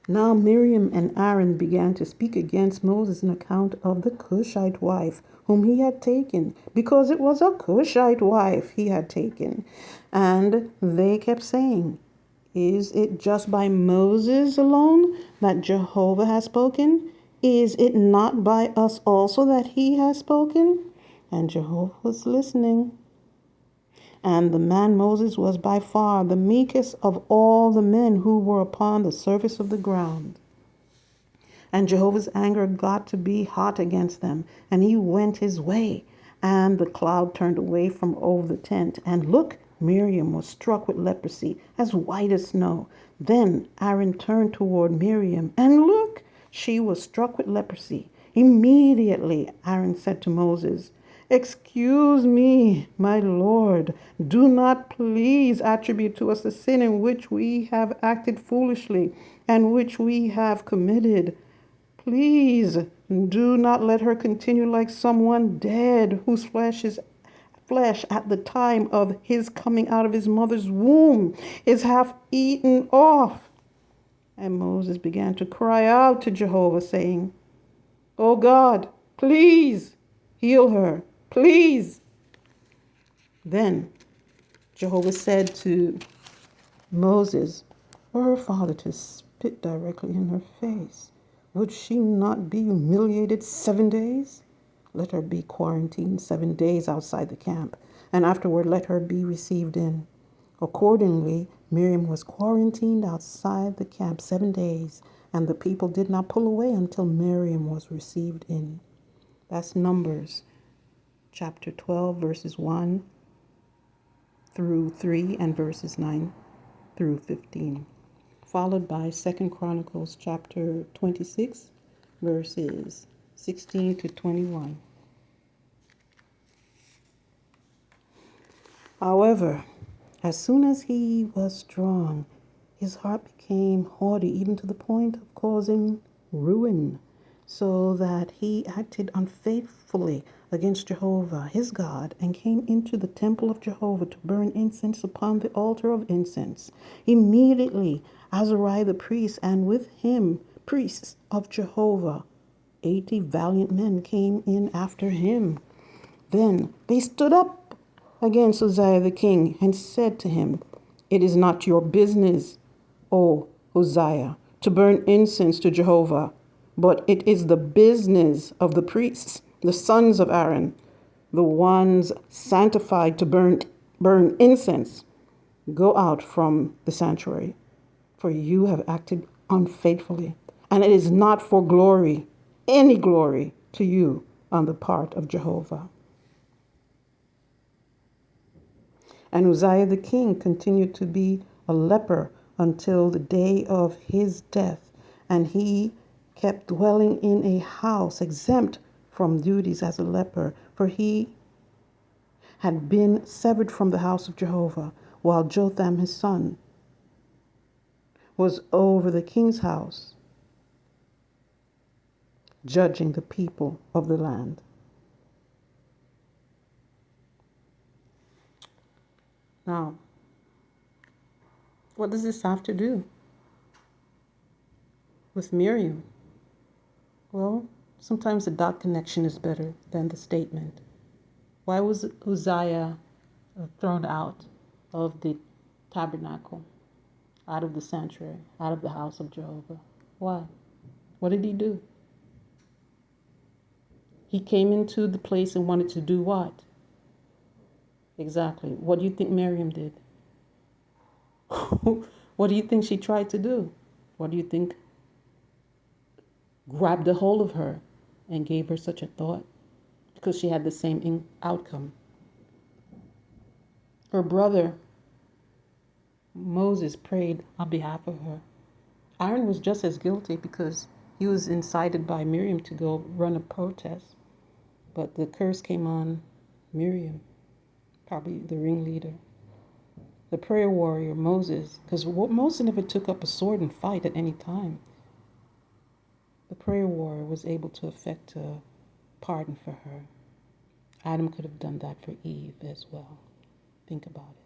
Now Miriam and Aaron began to speak against Moses on account of the Cushite wife whom he had taken, because it was a Cushite wife he had taken. And they kept saying, "Is it just by Moses alone that Jehovah has spoken? Is it not by us also that he has spoken?" And Jehovah was listening. And the man Moses was by far the meekest of all the men who were upon the surface of the ground. And Jehovah's anger got to be hot against them, and he went his way. And the cloud turned away from over the tent. And look, Miriam was struck with leprosy, as white as snow. Then Aaron turned toward Miriam, and look, she was struck with leprosy. Immediately Aaron said to Moses, "Excuse me, my Lord. Do not please attribute to us the sin in which we have acted foolishly and which we have committed. Please do not let her continue like someone dead whose flesh at the time of his coming out of his mother's womb is half eaten off." And Moses began to cry out to Jehovah, saying, "O God, please heal her, please." Then Jehovah said to Moses, "Were her father to spit directly in her face, would she not be humiliated 7 days? Let her be quarantined 7 days outside the camp, and afterward let her be received in." Accordingly, Miriam was quarantined outside the camp 7 days, and the people did not pull away until Miriam was received in. That's Numbers chapter 12, verses 1 through 3 and verses 9 through 15. Followed by 2 Chronicles chapter 26, verses 16 to 21. However, as soon as he was strong, his heart became haughty, even to the point of causing ruin, so that he acted unfaithfully against Jehovah his God, and came into the temple of Jehovah to burn incense upon the altar of incense. Immediately Azariah the priest, and with him priests of Jehovah, 80 valiant men, came in after him. Then they stood up against Uzziah the king and said to him, "It is not your business, O Uzziah, to burn incense to Jehovah, but it is the business of the priests, the sons of Aaron, the ones sanctified to burn incense. Go out from the sanctuary, for you have acted unfaithfully, and it is not for glory, any glory to you on the part of Jehovah." And Uzziah the king continued to be a leper until the day of his death, and he kept dwelling in a house exempt from duties as a leper, for he had been severed from the house of Jehovah, while Jotham his son was over the king's house, judging the people of the land. Now, what does this have to do with Miriam? Well, sometimes the dot connection is better than the statement. Why was Uzziah thrown out of the tabernacle, out of the sanctuary, out of the house of Jehovah? Why? What did he do? He came into the place and wanted to do what? Exactly. What do you think Miriam did? What do you think she tried to do? What do you think grabbed a hold of her and gave her such a thought? Because she had the same outcome. Her brother Moses prayed on behalf of her. Aaron was just as guilty because he was incited by Miriam to go run a protest. But the curse came on Miriam, probably the ringleader. The prayer warrior, Moses, because Moses never took up a sword and fight at any time. The prayer warrior was able to effect a pardon for her. Adam could have done that for Eve as well. Think about it.